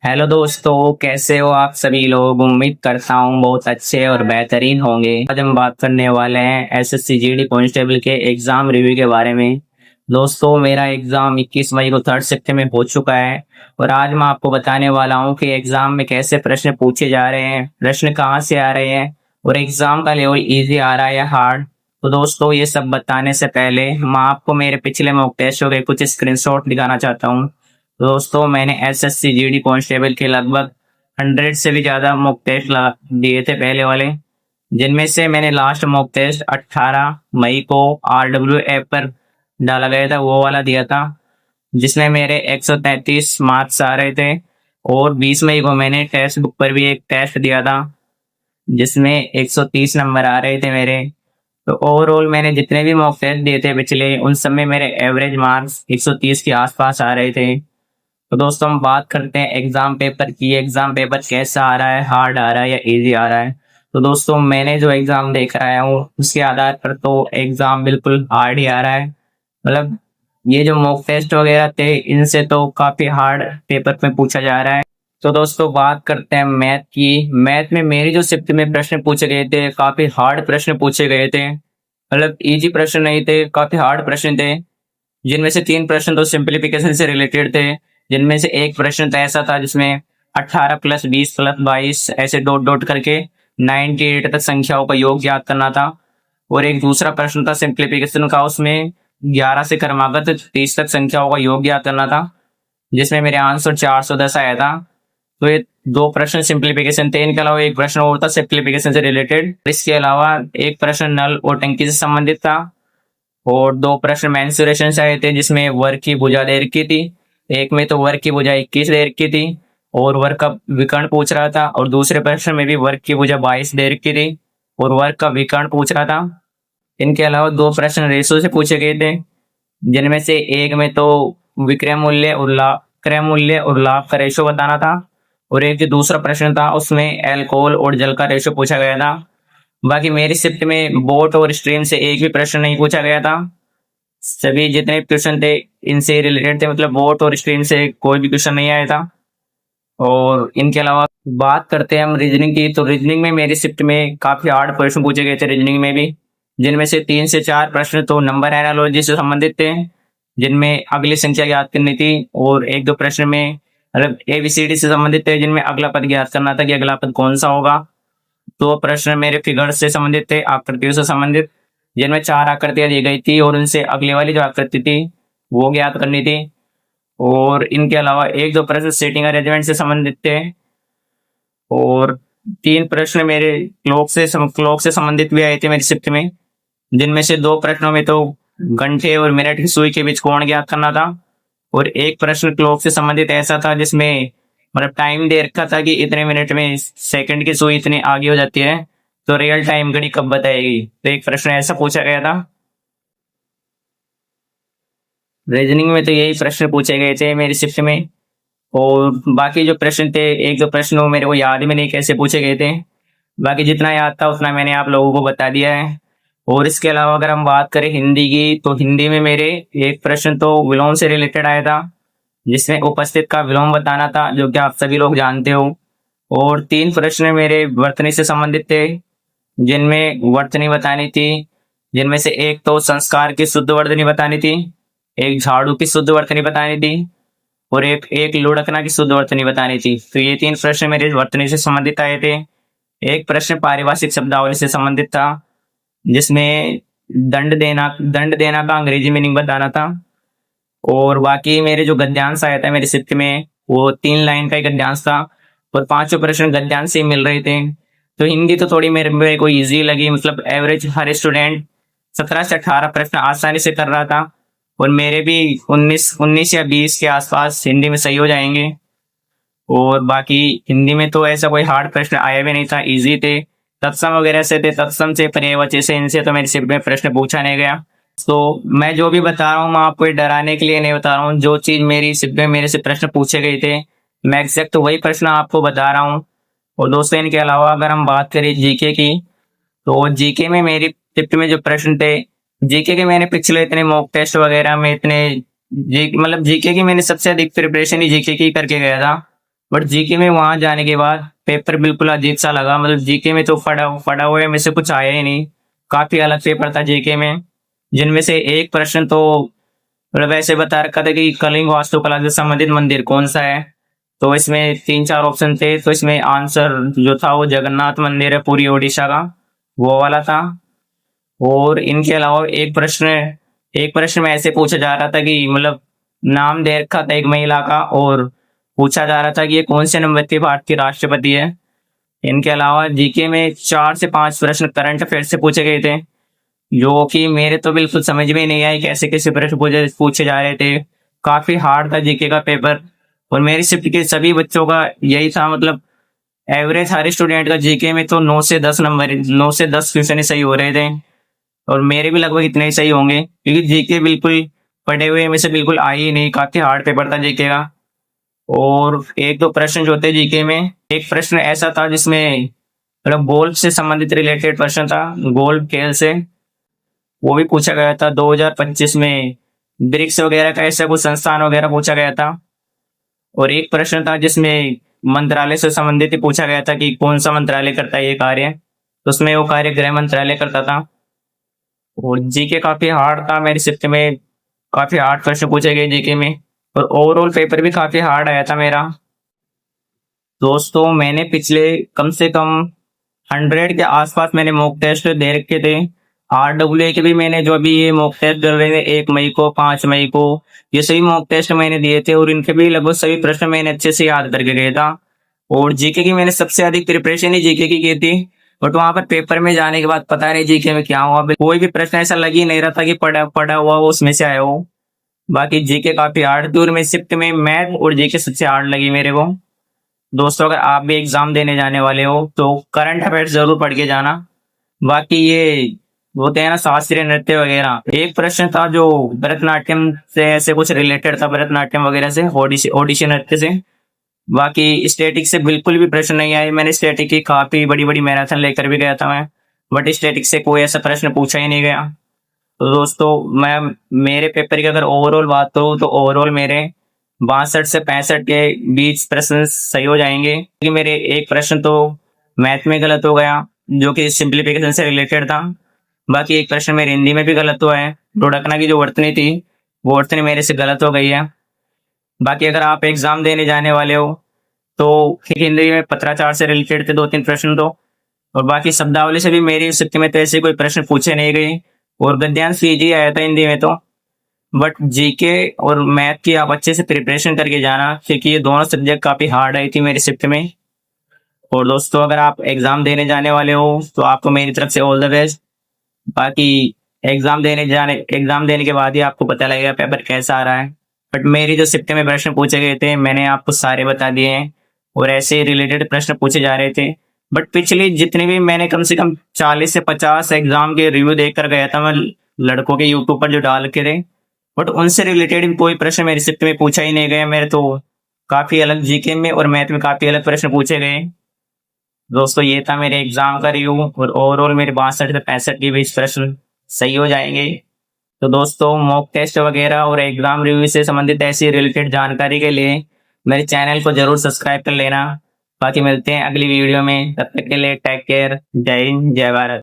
Hello दोस्तों, कैसे हो आप सभी लोग। उम्मीद करता हूँ बहुत अच्छे और बेहतरीन होंगे। आज हम बात करने वाले हैं एसएससी जीडी कांस्टेबल के एग्जाम रिव्यू के बारे में। दोस्तों, मेरा एग्जाम 21 मई को थर्ड शिफ्ट में हो चुका है और आज मैं आपको बताने वाला हूँ कि एग्जाम में कैसे प्रश्न पूछे जा रहे हैं, प्रश्न कहाँ से आ रहे हैं और एग्जाम का लेवल ईजी आ रहा है या हार्ड। तो दोस्तों, ये सब बताने से पहले मैं आपको मेरे पिछले मॉक टेस्टों के कुछ स्क्रीनशॉट दिखाना चाहता हूँ। दोस्तों, मैंने एसएससी जीडी कांस्टेबल के लगभग 100 से भी ज्यादा मॉक टेस्ट दिए थे पहले वाले, जिनमें से मैंने लास्ट मॉक टेस्ट 18 मई को आरडब्ल्यू ऐप पर डाला गया था, वो वाला दिया था, जिसमें मेरे 133 मार्क्स आ रहे थे। और 20 मई को मैंने टेक्स्ट बुक पर भी एक टेस्ट दिया था, जिसमें 130 नंबर आ रहे थे मेरे। तो ओवरऑल मैंने जितने भी मॉक टेस्ट दिए थे पिछले, उन सब में मेरे एवरेज मार्क्स 130 के आसपास आ रहे थे। तो दोस्तों, हम बात करते हैं एग्जाम पेपर की। एग्जाम पेपर कैसा आ रहा है, हार्ड आ रहा है या इजी आ रहा है। तो दोस्तों, मैंने जो एग्जाम देख रहा हूँ उसके आधार पर तो एग्जाम बिल्कुल हार्ड ही आ रहा है। मतलब ये जो मॉक टेस्ट वगैरह थे, इनसे तो काफी हार्ड पेपर में पूछा जा रहा है। तो दोस्तों, बात करते हैं मैथ की। मैथ में मेरी जो शिफ्ट में प्रश्न पूछे गए थे, काफी हार्ड प्रश्न पूछे गए थे। मतलब इजी प्रश्न नहीं थे, काफी हार्ड प्रश्न थे, जिनमें से 3 प्रश्न तो सिंप्लीफिकेशन से रिलेटेड थे। जिनमें से एक प्रश्न तो ऐसा था जिसमें 18 प्लस 20 प्लस 22 ऐसे डॉट डॉट करके 98 तक संख्याओं का योग ज्ञात करना था। और एक दूसरा प्रश्न था सिंप्लीफिकेशन का, उसमें 11 से क्रमागत 30 तक संख्याओं का योग ज्ञात करना था, जिसमें मेरे आंसर 410 आया था। तो ये 2 प्रश्न सिंप्लीफिकेशन थे। इनके अलावा एक प्रश्न और था सिंप्लीफिकेशन से रिलेटेड। इसके अलावा एक प्रश्न नल और टंकी से संबंधित था और 2 प्रश्न मेंसुरेशन से आए थे, जिसमें वर्ग की भुजा दे रखी थी। एक में तो वर्ग की भुजा 21 दे रखी थी और वर्ग का विकर्ण पूछ रहा था, और दूसरे प्रश्न में भी वर्ग की भुजा 22 दे रखी थी और वर्ग का विकर्ण पूछ रहा था। इनके अलावा 2 प्रश्न रेशो से पूछे गए थे, जिनमें से एक में तो विक्रय मूल्य और लाभ, क्रय मूल्य और लाभ का रेशो बताना था, और एक जो दूसरा प्रश्न था उसमें अल्कोहल और जल का रेशो पूछा गया था। बाकी मेरी शिफ्ट में बोट और स्ट्रीम से एक भी प्रश्न नहीं पूछा गया था। सभी जितने क्वेश्चन थे इनसे रिलेटेड थे, मतलब बोट और स्ट्रीम से कोई भी क्वेश्चन नहीं आया था। और इनके अलावा बात करते हैं हम रीजनिंग की। तो रीजनिंग में मेरी शिफ्ट में काफी हार्ड प्रश्न पूछे गए थे रीजनिंग में भी, जिनमें से 3 से 4 प्रश्न तो नंबर एनालॉजी से संबंधित थे, जिनमें अगली संख्या ज्ञात करनी थी, और 1-2 प्रश्न में मतलब एबीसीडी से संबंधित थे, जिनमें अगला पद ज्ञात करना था कि अगला पद कौन सा होगा। 2 प्रश्न मेरे फिगर से संबंधित थे, आकृतियों से संबंधित, जिनमें 4 आकृतियां दी गई थी और उनसे अगली वाली जो आकृति थी वो ज्ञात करनी थी। और इनके अलावा 1-2 प्रश्न सीटिंग अरेंजमेंट से संबंधित थे और 3 प्रश्न मेरे क्लॉक से संबंधित भी आए थे मेरी शिफ्ट में, जिनमें से 2 प्रश्नों में तो घंटे और मिनट की सुई के बीच कोण ज्ञात करना था, और एक प्रश्न क्लॉक से संबंधित ऐसा था जिसमें मतलब टाइम दे रखा था कि इतने मिनट में सेकंड की सुई इतनी आगे हो जाती है, तो रियल टाइम घड़ी कब बताएगी। तो एक प्रश्न ऐसा पूछा गया था। रीजनिंग में तो यही प्रश्न पूछे गए थे मेरी शिफ्ट में, और बाकी जो प्रश्न थे 1-2 प्रश्न वो मेरे को याद भी नहीं कैसे पूछे गए थे। बाकी जितना याद था उतना मैंने आप लोगों को बता दिया है। और इसके अलावा अगर हम बात करें हिंदी की, तो हिंदी में मेरे एक प्रश्न तो विलोम से रिलेटेड आया था, जिसमें उपस्थित का विलोम बताना था, जो कि आप सभी लोग जानते हो। और 3 प्रश्न मेरे वर्तनी से संबंधित थे, जिनमें वर्तनी बतानी थी, जिनमें से एक तो संस्कार की शुद्ध वर्तनी बतानी थी, एक झाड़ू की शुद्ध वर्तनी बतानी थी, और एक एक लुढ़कना की शुद्ध वर्तनी बतानी थी। तो ये 3 प्रश्न मेरे वर्तनी से संबंधित आए थे। एक प्रश्न पारिभाषिक शब्दावली से संबंधित था, जिसमें दंड देना का अंग्रेजी मीनिंग बताना था। और बाकी मेरे जो गद्यांश आया था मेरे शिफ्ट में, वो 3 लाइन का ही गद्यांश था और 5 प्रश्न गद्यांश से ही मिल रहे थे। तो हिंदी तो थोड़ी मेरे को इजी लगी, मतलब एवरेज हर स्टूडेंट 17 से 18 प्रश्न आसानी से कर रहा था, और मेरे भी 19 या 20 के आसपास हिंदी में सही हो जाएंगे। और बाकी हिंदी में तो ऐसा कोई हार्ड प्रश्न आया भी नहीं था, इजी थे। तत्सम वगैरह से थे, तत्सम से पर्यायवाची से, इनसे तो मेरे शिफ्ट में प्रश्न पूछा नहीं गया। तो मैं जो भी बता रहा हूँ मैं आपको ये डराने के लिए नहीं बता रहा हूँ। जो चीज मेरी शिफ्ट में मेरे से प्रश्न पूछे गए थे, मैं एग्जैक्ट वही प्रश्न आपको बता रहा हूँ। और दोस्तों, इनके अलावा अगर हम बात करें जीके की, तो जीके में मेरी शिफ्ट में जो प्रश्न थे, जीके के मैंने पिछले इतने मॉक टेस्ट वगैरह में इतने मतलब जीके की मैंने सबसे अधिक प्रिपरेशन ही जीके की करके गया था। बट जीके में वहां जाने के बाद पेपर बिल्कुल अजीब सा लगा। मतलब जीके में तो पढ़ा हुए में से कुछ आया ही नहीं। काफी अलग पेपर था जीके में, जिनमें से एक प्रश्न तो मतलब ऐसे बता रखा था कि कलिंग वास्तुकला से संबंधित मंदिर कौन सा है। तो इसमें तीन चार ऑप्शन थे, तो इसमें आंसर जो था वो जगन्नाथ मंदिर है पूरी ओडिशा का, वो वाला था। और इनके अलावा एक प्रश्न में ऐसे पूछा जा रहा था कि मतलब नाम दे रखा था एक महिला का, और पूछा जा रहा था कि ये कौन से नंबर के भारत की राष्ट्रपति है। इनके अलावा जीके में 4 से 5 प्रश्न करंट अफेयर से पूछे गए थे, जो कि मेरे तो बिल्कुल समझ में नहीं आई कैसे कैसे प्रश्न पूछे जा रहे थे। काफी हार्ड था जीके का पेपर। और मेरी शिफ्ट के सभी बच्चों का यही था, मतलब एवरेज हर स्टूडेंट का जीके में तो 9 से 10 क्वेश्चन ही सही हो रहे थे। और मेरे भी लगभग इतने ही सही होंगे, क्योंकि जीके बिल्कुल पढ़े हुए में से बिल्कुल आई ही नहीं। काफी हार्ड पेपर था जीके का। और एक दो प्रश्न जो थे जीके में, एक प्रश्न ऐसा था जिसमें मतलब गोल्फ से संबंधित रिलेटेड प्रश्न था, गोल्फ खेल से, वो भी पूछा गया था 2025 में। ब्रिक्स वगैरह का ऐसा कुछ संस्थान वगैरह पूछा गया था। और एक प्रश्न था जिसमें मंत्रालय से संबंधित ही पूछा गया था कि कौन सा मंत्रालय करता है ये कार्य, तो उसमें वो कार्य गृह मंत्रालय करता था। और जीके काफी हार्ड था मेरी शिफ्ट में। काफी हार्ड प्रश्न पूछे गए जीके में, और ओवरऑल पेपर भी काफी हार्ड आया था मेरा। दोस्तों मैंने पिछले कम से कम 100 के आसपास मैंने मॉक टेस्ट दे रखे थे। RWA के भी मैंने जो अभी ये मॉक टेस्ट कर रहे थे 1 मई को, 5 मई को, ये सभी मॉक टेस्ट मैंने दिए थे, और इनके भी लगभग सभी प्रश्न मैंने अच्छे से याद करके गया था। और जीके की मैंने सबसे अधिक प्रिपरेशन ही जीके की थी। बट वहां पर पेपर में जाने के बाद पता नहीं जीके में क्या हुआ, कोई भी प्रश्न ऐसा लग ही नहीं रहा था कि पढ़ा पढ़ा हुआ वो उसमें से आया हो। बाकी जीके काफी हार्ड थी, और मैं शिफ्ट में मैथ और जीके सबसे हार्ड लगी मेरे को। दोस्तों अगर आप भी एग्जाम देने जाने वाले हो तो करंट अफेयर्स जरूर पढ़ के जाना। बाकी ये होते हैं ना शास्त्रीय नृत्य वगैरह, एक प्रश्न था जो भरतनाट्यम से ऐसे कुछ रिलेटेड था, भरतनाट्यम वगैरह से, ओडिसी ओडिसी नृत्य से। बाकी स्टैटिक से बिल्कुल भी प्रश्न नहीं आए। मैंने स्टैटिक की काफी बड़ी बड़ी मैराथन लेकर भी गया था मैं, बट स्टैटिक से कोई ऐसा प्रश्न पूछा ही नहीं गया। तो दोस्तों मैं मेरे पेपर की अगर ओवरऑल बात करूँ तो ओवरऑल मेरे 62 से 65 के बीच प्रश्न सही हो जाएंगे, क्योंकि मेरे एक प्रश्न तो मैथ में गलत हो गया जो कि सिंप्लीफिकेशन से रिलेटेड था। बाकी एक प्रश्न मेरे हिंदी में भी गलत हुआ है, ढूंढकना की जो वर्तनी थी वो वर्तनी मेरे से गलत हो गई है। बाकी अगर आप एग्जाम देने जाने वाले हो तो हिंदी में पत्राचार से रिलेटेड थे 2-3 प्रश्न तो, और बाकी शब्दावली से भी मेरी स्थिति में तो ऐसे कोई प्रश्न पूछे नहीं गए। और गद्यांश इजी आया था हिंदी में तो। बट जीके और मैथ की आप अच्छे से प्रिपरेशन करके जाना, क्योंकि ये दोनों सब्जेक्ट काफी हार्ड आई थी मेरी शिफ्ट में। और दोस्तों अगर आप एग्जाम देने जाने वाले हो तो आपको मेरी तरफ से ऑल द बेस्ट। बाकी एग्जाम देने के बाद ही आपको पता लगेगा पेपर कैसा आ रहा है। बट मेरी जो शिफ्ट में प्रश्न पूछे गए थे मैंने आपको सारे बता दिए हैं, और ऐसे रिलेटेड प्रश्न पूछे जा रहे थे। बट पिछली जितने भी मैंने कम से कम 40 से 50 एग्जाम के रिव्यू देख कर गया था मैं, लड़कों के यूट्यूब पर जो डाल के थे, बट उनसे रिलेटेड कोई प्रश्न मेरी शिफ्ट में पूछा ही नहीं गया। मेरे तो काफी अलग जीके में और मैथ में काफी अलग प्रश्न पूछे गए। दोस्तों ये था मेरे एग्जाम का रिव्यू, और ओवरऑल मेरे 62 से 65 के बीच प्रश्न सही हो जाएंगे। तो दोस्तों मॉक टेस्ट वगैरह और एग्जाम रिव्यू से संबंधित ऐसी रिलेटेड जानकारी के लिए मेरे चैनल को जरूर सब्सक्राइब कर लेना। बाकी मिलते हैं अगली वीडियो में, तब तक के लिए टेक केयर। जय हिंद, जय भारत।